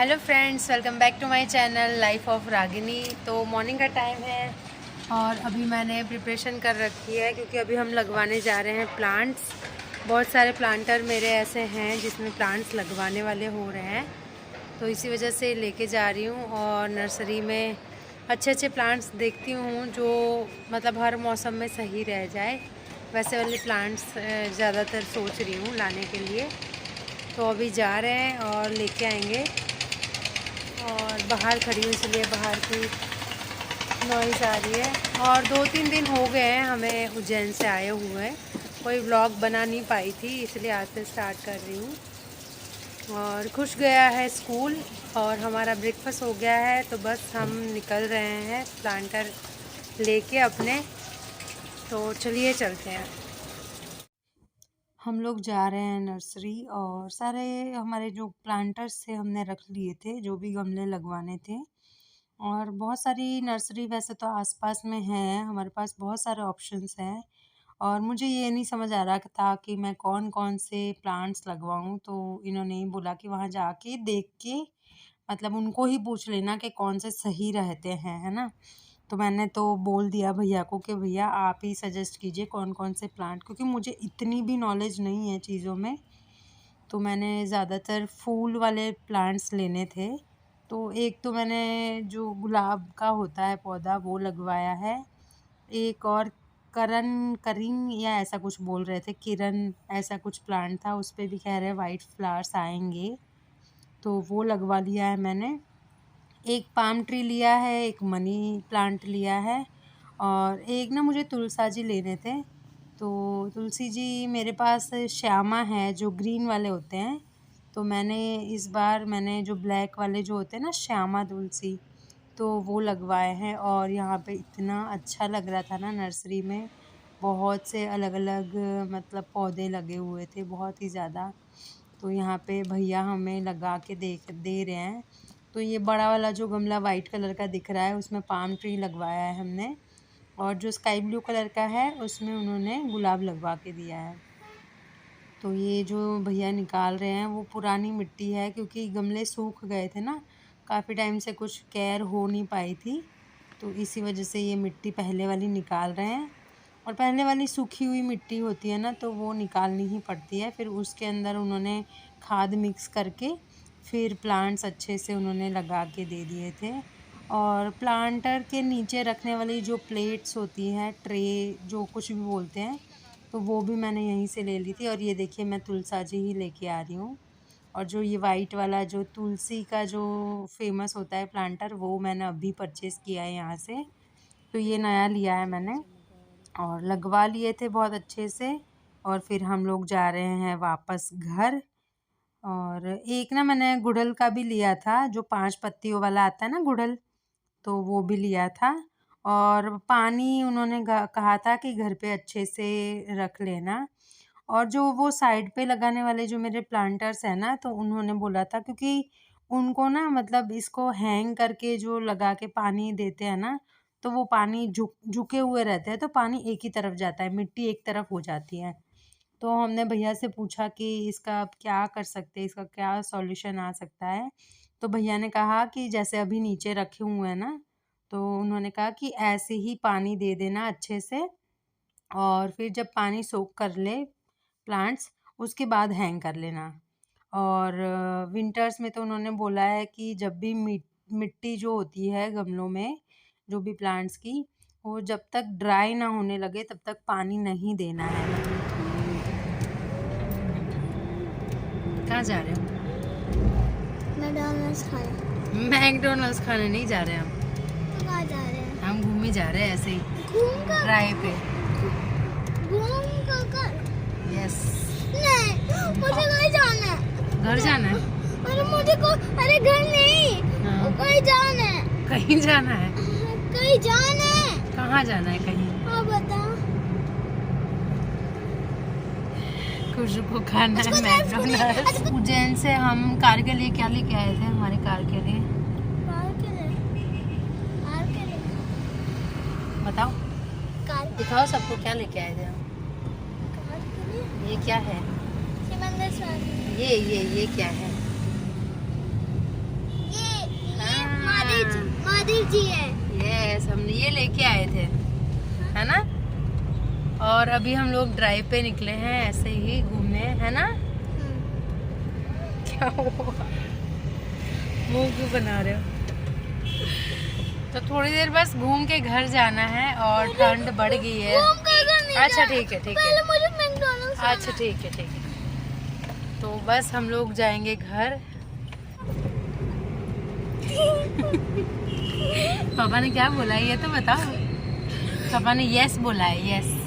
Hello friends, welcome back to my channel life of Ragini. तो morning का time है और अभी मैंने प्रिपरेशन कर रखी है क्योंकि अभी हम लगवाने जा रहे हैं प्लांट्स। बहुत सारे प्लांटर मेरे ऐसे हैं जिसमें प्लांट्स लगवाने वाले हो रहे हैं, तो इसी वजह से लेके जा रही हूँ। और नर्सरी में अच्छे अच्छे प्लांट्स देखती हूँ जो मतलब हर मौसम में सही रह जाए, वैसे वाले प्लांट्स ज़्यादातर सोच रही हूँ लाने के लिए। तो अभी जा रहे हैं और लेके आएंगे। और बाहर खड़ी हूँ इसलिए बाहर की नॉइज़ आ रही है। और 2-3 दिन हो गए हैं हमें उज्जैन से आए हुए, कोई व्लॉग बना नहीं पाई थी, इसलिए आज से स्टार्ट कर रही हूँ। और खुश गया है स्कूल और हमारा ब्रेकफास्ट हो गया है, तो बस हम निकल रहे हैं प्लांटर लेके अपने। तो चलिए चलते हैं। हम लोग जा रहे हैं नर्सरी और सारे हमारे जो प्लांटर्स थे हमने रख लिए थे, जो भी गमले लगवाने थे। और बहुत सारी नर्सरी वैसे तो आसपास में है, हमारे पास बहुत सारे ऑप्शंस हैं। और मुझे ये नहीं समझ आ रहा था कि मैं कौन कौन से प्लांट्स लगवाऊं, तो इन्होंने ही बोला कि वहाँ जाके देख के मतलब उनको ही पूछ लेना कि कौन से सही रहते हैं, है ना। तो मैंने तो बोल दिया भैया को कि भैया आप ही सजेस्ट कीजिए कौन कौन से प्लांट, क्योंकि मुझे इतनी भी नॉलेज नहीं है चीज़ों में। तो मैंने ज़्यादातर फूल वाले प्लांट्स लेने थे। तो एक तो मैंने जो गुलाब का होता है पौधा वो लगवाया है। एक और करिंग या ऐसा कुछ बोल रहे थे, किरण ऐसा कुछ प्लांट था, उस पे भी कह रहे वाइट फ्लावर्स आएंगे, तो वो लगवा लिया है मैंने। एक पाम ट्री लिया है, एक मनी प्लांट लिया है, और एक ना मुझे तुलसा जी लेने थे। तो तुलसी जी मेरे पास श्यामा है जो ग्रीन वाले होते हैं, तो मैंने इस बार मैंने जो ब्लैक वाले जो होते हैं ना श्यामा तुलसी, तो वो लगवाए हैं। और यहाँ पे इतना अच्छा लग रहा था ना नर्सरी में, बहुत से अलग अलग मतलब पौधे लगे हुए थे, बहुत ही ज़्यादा। तो यहाँ पे भैया हमें लगा के दे रहे हैं। तो ये बड़ा वाला जो गमला वाइट कलर का दिख रहा है उसमें पाम ट्री लगवाया है हमने, और जो स्काई ब्लू कलर का है उसमें उन्होंने गुलाब लगवा के दिया है। तो ये जो भैया निकाल रहे हैं वो पुरानी मिट्टी है, क्योंकि गमले सूख गए थे ना, काफ़ी टाइम से कुछ केयर हो नहीं पाई थी, तो इसी वजह से ये मिट्टी पहले वाली निकाल रहे हैं। और पहले वाली सूखी हुई मिट्टी होती है ना, तो वो निकालनी ही पड़ती है, फिर उसके अंदर उन्होंने खाद मिक्स करके फिर प्लांट्स अच्छे से उन्होंने लगा के दे दिए थे। और प्लांटर के नीचे रखने वाली जो प्लेट्स होती हैं, ट्रे जो कुछ भी बोलते हैं, तो वो भी मैंने यहीं से ले ली थी। और ये देखिए मैं तुलसा जी ही लेके आ रही हूँ। और जो ये वाइट वाला जो तुलसी का जो फेमस होता है प्लांटर, वो मैंने अभी परचेज़ किया है यहाँ से। तो ये नया लिया है मैंने और लगवा लिए थे बहुत अच्छे से। और फिर हम लोग जा रहे हैं वापस घर। और एक ना मैंने गुड़हल का भी लिया था, जो 5 पत्तियों वाला आता है ना गुड़हल, तो वो भी लिया था। और पानी उन्होंने कहा था कि घर पे अच्छे से रख लेना। और जो वो साइड पे लगाने वाले जो मेरे प्लांटर्स हैं ना, तो उन्होंने बोला था, क्योंकि उनको ना मतलब इसको हैंग करके जो लगा के पानी देते हैं ना, तो वो पानी झुके हुए रहते हैं, तो पानी एक ही तरफ जाता है, मिट्टी एक तरफ हो जाती है। तो हमने भैया से पूछा कि इसका अब क्या कर सकते हैं, इसका क्या सॉल्यूशन आ सकता है। तो भैया ने कहा कि जैसे अभी नीचे रखे हुए हैं ना, तो उन्होंने कहा कि ऐसे ही पानी दे देना अच्छे से, और फिर जब पानी सोख कर ले प्लांट्स, उसके बाद हैंग कर लेना। और विंटर्स में तो उन्होंने बोला है कि जब भी मिट्टी जो होती है गमलों में, जो भी प्लांट्स की, वो जब तक ड्राई ना होने लगे तब तक पानी नहीं देना है। कहाँ जा रहे हो? मैकडॉनल्ड्स खाने। मैकडोनल्ड्स खाने नहीं जा रहे हम। तो कहाँ जा रहे हैं? हम घूमने जा रहे हैं ऐसे ही, घूम कर ड्राइव पे। यस। नहीं, मुझे कहीं जाना है। घर जाना है? अरे मुझे को अरे घर नहीं, हाँ। कहीं जाना है। कहीं जाना है? कहीं जाना है। कहाँ जाना है कहीं? हाँ बता। खुशबू को खाना है मैकडोनल्ड्स। उज्जैन से हम कार के लिए क्या लेके आए थे, हमारी कार के लिए बताओ, कार दिखाओ सबको क्या लेके आए थे हम। के लिए ये क्या है? समंदर स्वाद। ये क्या है? सब्जी है। यस, हमने ये लेके आए थे, है ना। और अभी हम लोग ड्राइव पे निकले हैं ऐसे ही घूमने, है ना। क्या हुआ, मुंह क्यों बना रहे हो। तो थोड़ी देर बस घूम के घर जाना है और ठंड बढ़ गई है। अच्छा ठीक है, ठीक है, मुझे मैकडॉनल्ड्स अच्छा ठीक है, ठीक है। तो बस हम लोग जाएंगे घर। पापा ने क्या बोला ये तो बताओ। पापा ने यस बोला है, यस।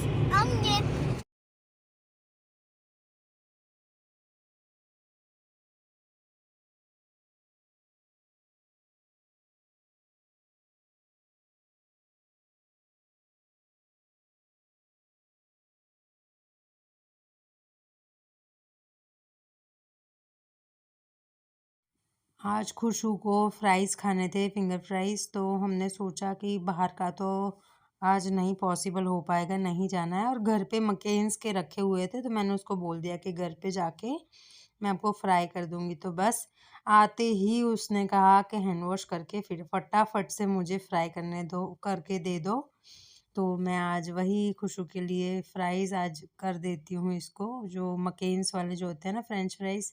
आज खुशू को फ्राइज़ खाने थे, फिंगर फ्राइज़। तो हमने सोचा कि बाहर का तो आज नहीं पॉसिबल हो पाएगा, नहीं जाना है। और घर पे मकेन्स के रखे हुए थे तो मैंने उसको बोल दिया कि घर पे जाके मैं आपको फ्राई कर दूंगी। तो बस आते ही उसने कहा कि हैंड वॉश करके फिर फटाफट से मुझे फ्राई करके दे दो। तो मैं आज वही खुशू के लिए फ्राइज़ आज कर देती हूँ इसको, जो मकेन्स वाले जो होते हैं ना फ्रेंच फ्राइज़।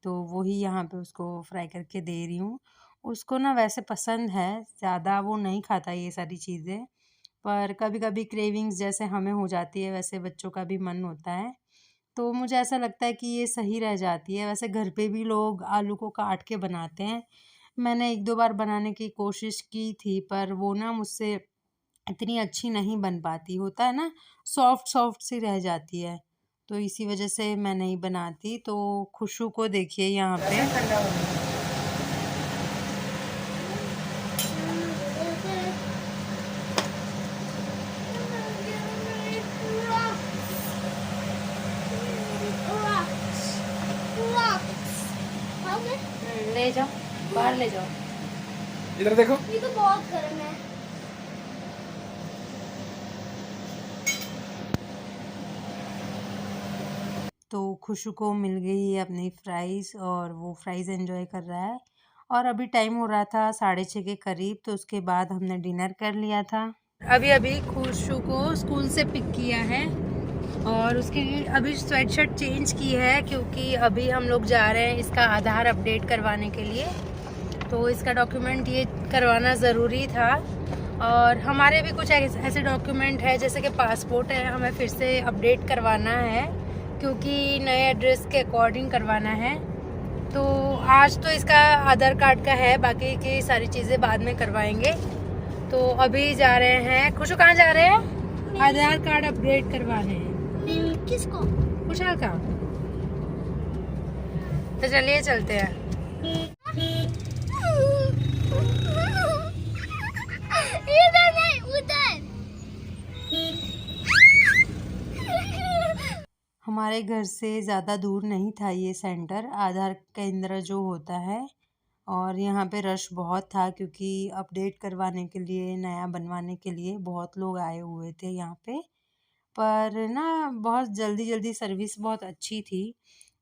तो वही यहाँ पे उसको फ्राई करके दे रही हूँ। उसको ना वैसे पसंद है, ज़्यादा वो नहीं खाता ये सारी चीज़ें, पर कभी-कभी क्रेविंग्स जैसे हमें हो जाती है वैसे बच्चों का भी मन होता है। तो मुझे ऐसा लगता है कि ये सही रह जाती है। वैसे घर पे भी लोग आलू को काट के बनाते हैं। मैंने 1-2 बार बनाने की कोशिश की थी, पर वो ना मुझसे इतनी अच्छी नहीं बन पाती। होता है ना, सॉफ्ट-सॉफ्ट सी रह जाती है। तो इसी वजह से मैं नहीं बनाती। तो खुशू को देखिए यहाँ पे ले जाओ, बाहर ले जाओ। इधर देखो, ये तो बहुत गर्म है। तो खुशू को मिल गई है अपनी फ्राइज़ और वो फ्राइज़ एंजॉय कर रहा है। और अभी टाइम हो रहा था 6:30 के करीब, तो उसके बाद हमने डिनर कर लिया था। अभी खुशू को स्कूल से पिक किया है और उसकी अभी स्वेटशर्ट चेंज की है, क्योंकि अभी हम लोग जा रहे हैं इसका आधार अपडेट करवाने के लिए। तो इसका डॉक्यूमेंट ये करवाना ज़रूरी था। और हमारे भी कुछ ऐसे डॉक्यूमेंट है, जैसे कि पासपोर्ट है, हमें फिर से अपडेट करवाना है, क्योंकि नए एड्रेस के अकॉर्डिंग करवाना है। तो आज तो इसका आधार कार्ड का है, बाकी की सारी चीज़ें बाद में करवाएंगे। तो अभी जा रहे हैं। खुशू कहाँ जा रहे हैं? आधार कार्ड अपडेट करवाने हैं। किसको? खुशहाल का। तो चलिए चलते हैं। इधर नहीं, उधर। हमारे घर से ज़्यादा दूर नहीं था ये सेंटर, आधार केंद्र जो होता है। और यहाँ पे रश बहुत था, क्योंकि अपडेट करवाने के लिए, नया बनवाने के लिए बहुत लोग आए हुए थे यहाँ पे। पर ना बहुत जल्दी जल्दी सर्विस बहुत अच्छी थी।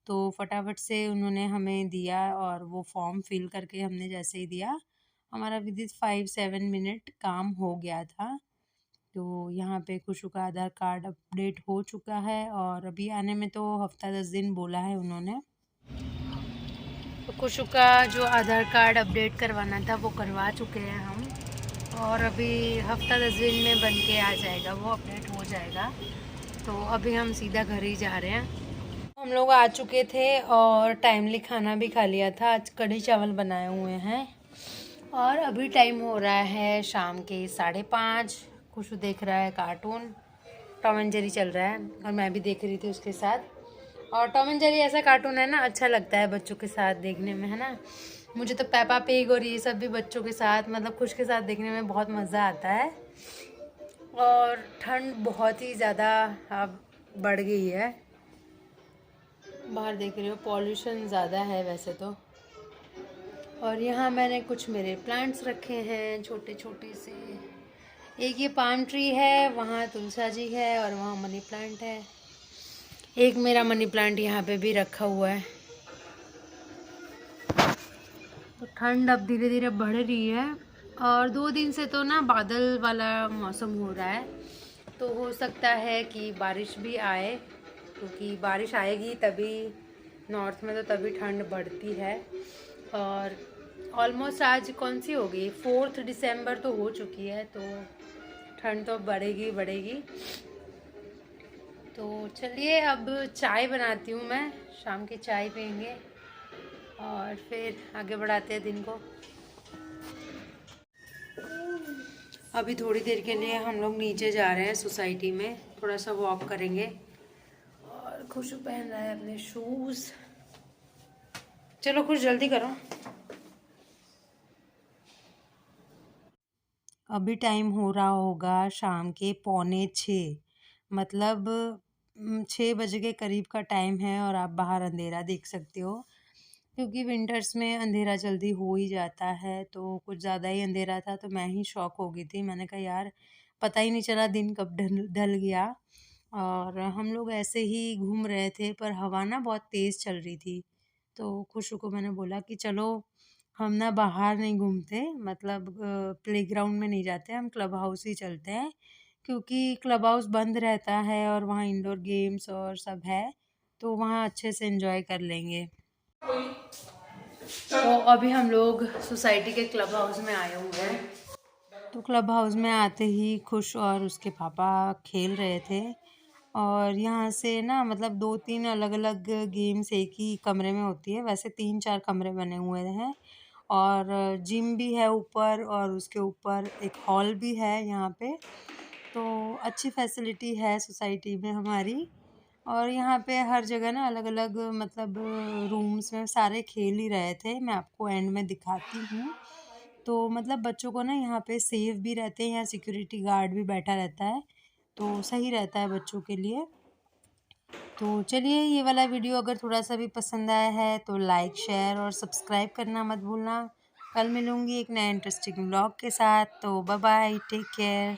तो फटाफट से उन्होंने हमें दिया और वो फॉर्म फिल करके हमने जैसे ही दिया, हमारा विदिन 5-7 मिनट काम हो गया था। तो यहाँ पे खुशू का आधार कार्ड अपडेट हो चुका है और अभी आने में तो हफ्ता 10 दिन बोला है उन्होंने। तो खुशू का जो आधार कार्ड अपडेट करवाना था वो करवा चुके हैं हम, और अभी हफ्ता 10 दिन में बन के आ जाएगा, वो अपडेट हो जाएगा। तो अभी हम सीधा घर ही जा रहे हैं। हम लोग आ चुके थे और टाइमली खाना भी खा लिया था। आज कढ़ी चावल बनाए हुए हैं और अभी टाइम हो रहा है शाम के 5:30। खुशू देख रहा है कार्टून, टॉम एंड जेरी चल रहा है और मैं भी देख रही थी उसके साथ। और टॉम एंड जेरी ऐसा कार्टून है ना, अच्छा लगता है बच्चों के साथ देखने में, है ना। मुझे तो पेपा पिग और ये सब भी बच्चों के साथ, मतलब खुश के साथ देखने में बहुत मज़ा आता है। और ठंड बहुत ही ज़्यादा अब बढ़ गई है। बाहर देख रही हो, पॉल्यूशन ज़्यादा है वैसे तो। और यहाँ मैंने कुछ मेरे प्लांट्स रखे हैं छोटे छोटे से। एक ये पाम ट्री है, वहाँ तुलसा जी है और वहाँ मनी प्लांट है। एक मेरा मनी प्लांट यहाँ पे भी रखा हुआ है। तो ठंड अब धीरे धीरे बढ़ रही है और 2 दिन से तो ना बादल वाला मौसम हो रहा है, तो हो सकता है कि बारिश भी आए, क्योंकि बारिश आएगी तभी नॉर्थ में, तो तभी ठंड बढ़ती है। और ऑलमोस्ट आज कौन सी होगी, 4 दिसंबर तो हो चुकी है, तो ठंड तो बढ़ेगी बढ़ेगी। तो चलिए अब चाय बनाती हूँ मैं, शाम की चाय पियेंगे और फिर आगे बढ़ाते हैं दिन को। अभी थोड़ी देर के लिए हम लोग नीचे जा रहे हैं सोसाइटी में, थोड़ा सा वॉक करेंगे। और खुशू पहन रहा है अपने शूज़। चलो खुश जल्दी करो। अभी टाइम हो रहा होगा शाम के 5:45, मतलब 6 बजे के करीब का टाइम है और आप बाहर अंधेरा देख सकते हो, क्योंकि विंटर्स में अंधेरा जल्दी हो ही जाता है। तो कुछ ज़्यादा ही अंधेरा था, तो मैं ही शॉक हो गई थी। मैंने कहा यार, पता ही नहीं चला दिन कब ढल ढल गया। और हम लोग ऐसे ही घूम रहे थे, पर हवा ना बहुत तेज़ चल रही थी। तो खुशू को मैंने बोला कि चलो हम ना बाहर नहीं घूमते, मतलब प्लेग्राउंड में नहीं जाते, हम क्लब हाउस ही चलते हैं, क्योंकि क्लब हाउस बंद रहता है और वहाँ इंडोर गेम्स और सब है, तो वहाँ अच्छे से एंजॉय कर लेंगे। तो अभी हम लोग सोसाइटी के क्लब हाउस में आए हुए हैं। तो क्लब हाउस में आते ही खुश और उसके पापा खेल रहे थे, और यहाँ से ना मतलब 2-3 अलग-अलग गेम्स एक ही कमरे में होती है, वैसे 3-4 कमरे बने हुए हैं। और जिम भी है ऊपर, और उसके ऊपर एक हॉल भी है यहाँ पे। तो अच्छी फैसिलिटी है सोसाइटी में हमारी। और यहाँ पे हर जगह ना अलग-अलग मतलब रूम्स में सारे खेल ही रहे थे, मैं आपको एंड में दिखाती हूँ। तो मतलब बच्चों को ना यहाँ पे सेफ भी रहते हैं, यहाँ सिक्योरिटी गार्ड भी बैठा रहता है, तो सही रहता है बच्चों के लिए। तो चलिए, ये वाला वीडियो अगर थोड़ा-सा भी पसंद आया है तो लाइक, शेयर और सब्सक्राइब करना मत भूलना। कल मिलूँगी एक नए इंटरेस्टिंग व्लॉग के साथ, तो बाय बाय, टेक केयर।